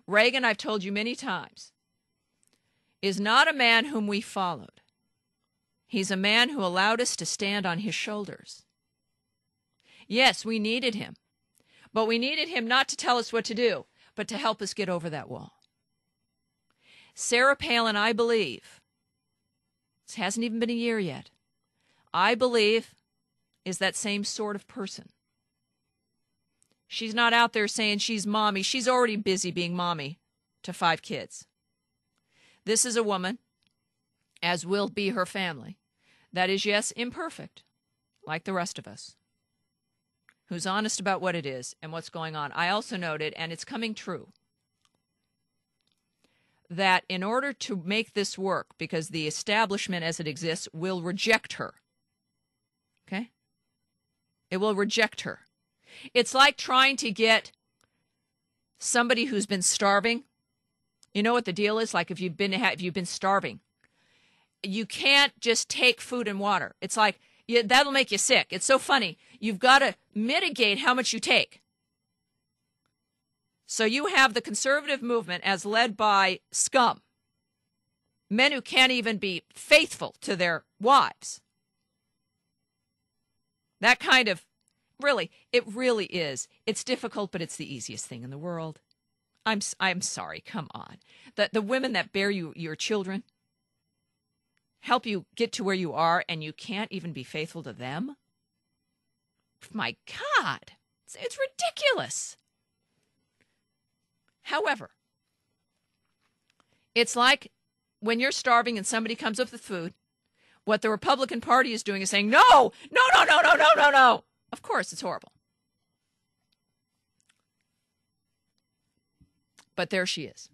Reagan, I've told you many times, is not a man whom we followed. He's a man who allowed us to stand on his shoulders. Yes, we needed him, but we needed him not to tell us what to do, but to help us get over that wall. Sarah Palin, I believe, this hasn't even been a year yet, I believe is that same sort of person. She's not out there saying she's mommy. She's already busy being mommy to 5 kids. This is a woman, as will be her family, that is, yes, imperfect, like the rest of us, who's honest about what it is and what's going on. I also noted, and it's coming true, that in order to make this work, because the establishment as it exists will reject her, okay? It will reject her. It's like trying to get somebody who's been starving. You know what the deal is? Like if you've been starving, you can't just take food and water. It's like that'll make you sick. It's so funny. You've got to mitigate how much you take. So you have the conservative movement as led by scum, men who can't even be faithful to their wives. That kind of, really, it really is. It's difficult, but it's the easiest thing in the world. I'm sorry, come on. The women that bear you your children help you get to where you are, and you can't even be faithful to them? My God, it's ridiculous. However, it's like when you're starving and somebody comes up with food, what the Republican Party is doing is saying, no, no, no, no, no, no, no, no. Of course, it's horrible. But there she is.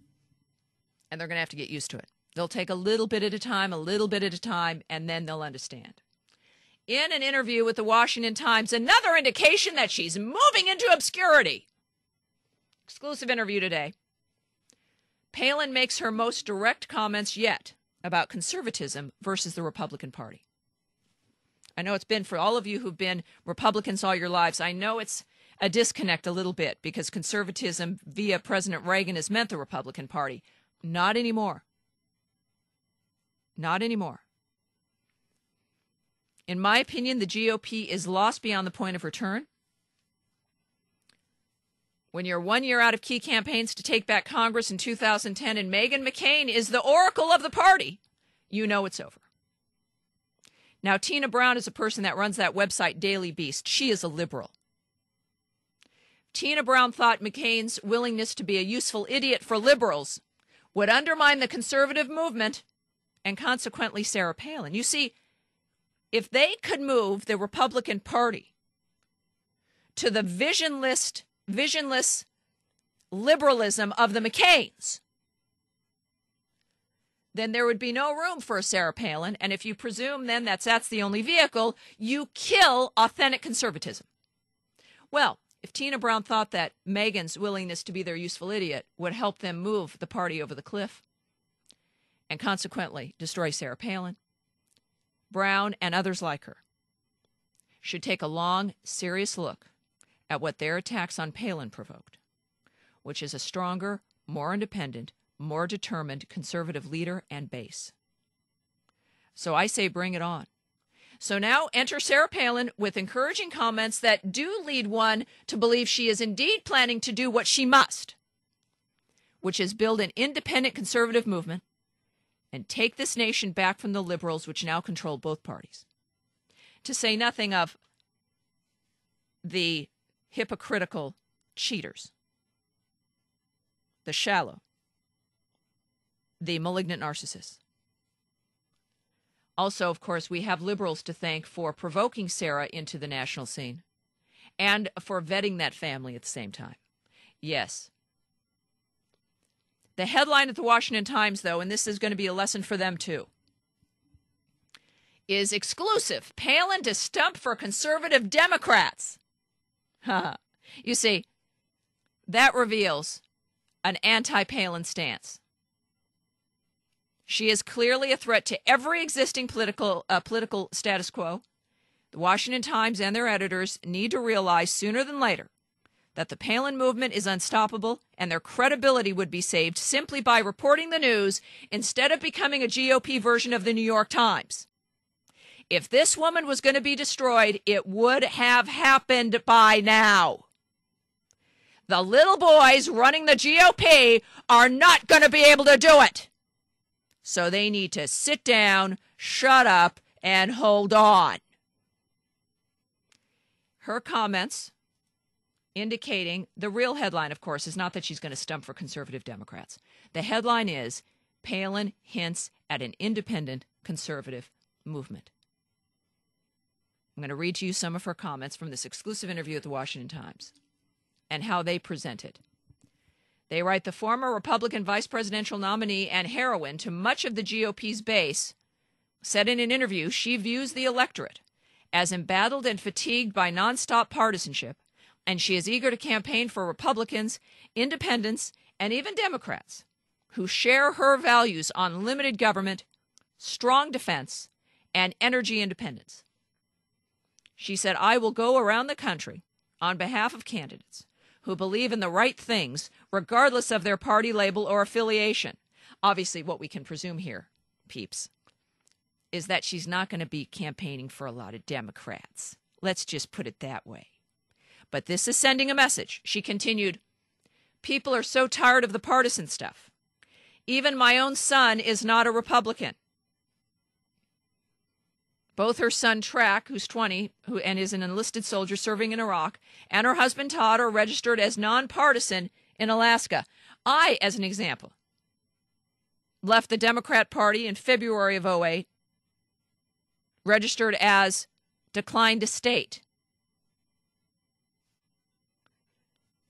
And they're going to have to get used to it. They'll take a little bit at a time, and then they'll understand. In an interview with the Washington Times, another indication that she's moving into obscurity. Exclusive interview today. Palin makes her most direct comments yet about conservatism versus the Republican Party. I know it's been, for all of you who've been Republicans all your lives, I know it's a disconnect a little bit because conservatism via President Reagan has meant the Republican Party. Not anymore. Not anymore. In my opinion, the GOP is lost beyond the point of return. When you're 1 year out of key campaigns to take back Congress in 2010 and Meghan McCain is the oracle of the party, you know it's over. Now, Tina Brown is a person that runs that website, Daily Beast. She is a liberal. Tina Brown thought McCain's willingness to be a useful idiot for liberals would undermine the conservative movement and consequently Sarah Palin. You see, if they could move the Republican Party to the visionless liberalism of the McCains, then there would be no room for a Sarah Palin. And if you presume then that's the only vehicle, you kill authentic conservatism. Well, if Tina Brown thought that Meghan's willingness to be their useful idiot would help them move the party over the cliff and consequently destroy Sarah Palin, Brown and others like her should take a long, serious look at what their attacks on Palin provoked, which is a stronger, more independent, more determined conservative leader and base. So I say bring it on. So now enter Sarah Palin with encouraging comments that do lead one to believe she is indeed planning to do what she must, which is build an independent conservative movement and take this nation back from the liberals, which now control both parties. To say nothing of the hypocritical cheaters, the shallow, the malignant narcissists. Also, of course, we have liberals to thank for provoking Sarah into the national scene and for vetting that family at the same time. Yes. The headline at the Washington Times, though, and this is going to be a lesson for them too, is exclusive. Palin to stump for conservative Democrats. You see, that reveals an anti-Palin stance. She is clearly a threat to every existing political status quo. The Washington Times and their editors need to realize sooner than later that the Palin movement is unstoppable and their credibility would be saved simply by reporting the news instead of becoming a GOP version of the New York Times. If this woman was going to be destroyed, it would have happened by now. The little boys running the GOP are not going to be able to do it. So they need to sit down, shut up, and hold on. Her comments indicating the real headline, of course, is not that she's going to stump for conservative Democrats. The headline is Palin hints at an independent conservative movement. I'm going to read to you some of her comments from this exclusive interview at the Washington Times and how they present it. They write, the former Republican vice presidential nominee and heroine to much of the GOP's base said in an interview she views the electorate as embattled and fatigued by nonstop partisanship, and she is eager to campaign for Republicans, independents, and even Democrats who share her values on limited government, strong defense, and energy independence. She said, I will go around the country on behalf of candidates who believe in the right things, regardless of their party label or affiliation. Obviously, what we can presume here, peeps, is that she's not going to be campaigning for a lot of Democrats. Let's just put it that way. But this is sending a message. She continued, people are so tired of the partisan stuff. Even my own son is not a Republican. Both her son, Track, who's 20 and is an enlisted soldier serving in Iraq, and her husband, Todd, are registered as nonpartisan in Alaska. I, as an example, left the Democrat Party in February of 2008, registered as declined to state.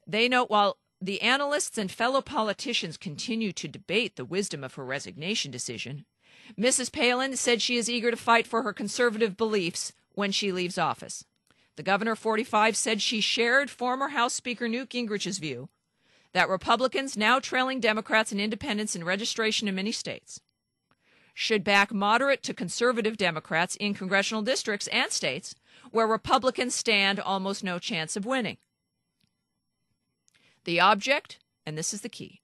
They note while the analysts and fellow politicians continue to debate the wisdom of her resignation decision, Mrs. Palin said she is eager to fight for her conservative beliefs when she leaves office. The governor, 45, said she shared former House Speaker Newt Gingrich's view that Republicans, now trailing Democrats and independents in registration in many states, should back moderate to conservative Democrats in congressional districts and states where Republicans stand almost no chance of winning. The object, and this is the key,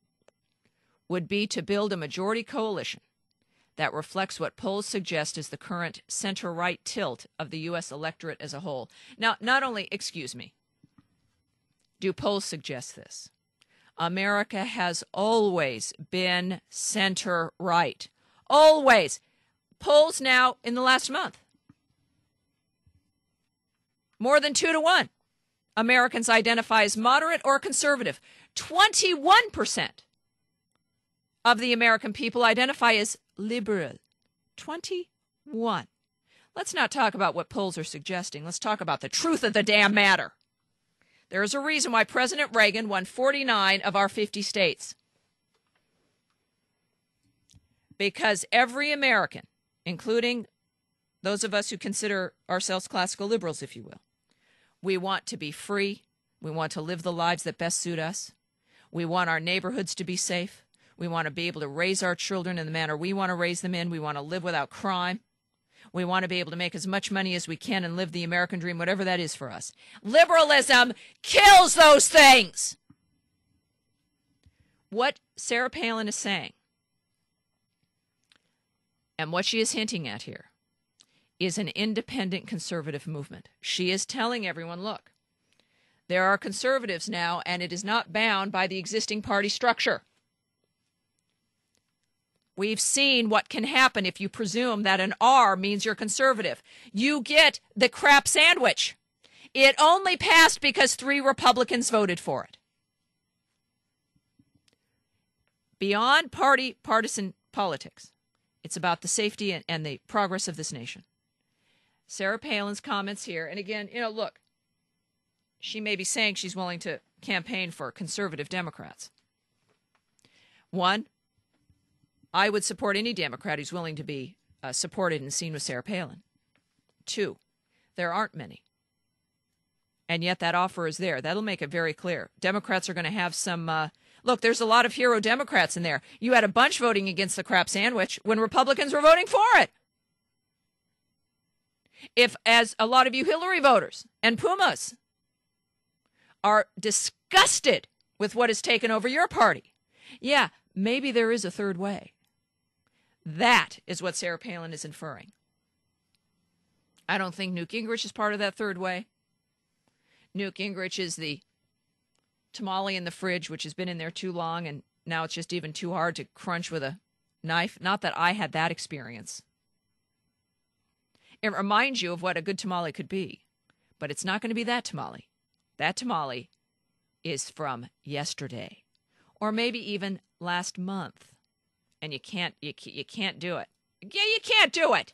would be to build a majority coalition that reflects what polls suggest is the current center-right tilt of the U.S. electorate as a whole. Now, not only, excuse me, do polls suggest this. America has always been center-right. Always. Polls now in the last month. More than 2-1. Americans identify as moderate or conservative. 21% of the American people identify as liberal. 21. Let's not talk about what polls are suggesting. Let's talk about the truth of the damn matter. There is a reason why President Reagan won 49 of our 50 states. Because every American, including those of us who consider ourselves classical liberals, if you will, we want to be free. We want to live the lives that best suit us. We want our neighborhoods to be safe. We want to be able to raise our children in the manner we want to raise them in. We want to live without crime. We want to be able to make as much money as we can and live the American dream, whatever that is for us. Liberalism kills those things. What Sarah Palin is saying, and what she is hinting at here, is an independent conservative movement. She is telling everyone, look, there are conservatives now, and it is not bound by the existing party structure. We've seen what can happen if you presume that an R means you're conservative. You get the crap sandwich. It only passed because 3 Republicans voted for it. Beyond partisan politics, it's about the safety and the progress of this nation. Sarah Palin's comments here, and again, look, she may be saying she's willing to campaign for conservative Democrats. 1, I would support any Democrat who's willing to be supported and seen with Sarah Palin. 2, there aren't many. And yet that offer is there. That'll make it very clear. Democrats are going to have some... look, there's a lot of hero Democrats in there. You had a bunch voting against the crap sandwich when Republicans were voting for it. If, as a lot of you Hillary voters and Pumas are disgusted with what has taken over your party. Yeah, maybe there is a third way. That is what Sarah Palin is inferring. I don't think Newt Gingrich is part of that third way. Newt Gingrich is the tamale in the fridge, which has been in there too long, and now it's just even too hard to crunch with a knife. Not that I had that experience. It reminds you of what a good tamale could be, but it's not going to be that tamale. That tamale is from yesterday, or maybe even last month, and you can't do it. Yeah, you can't do it.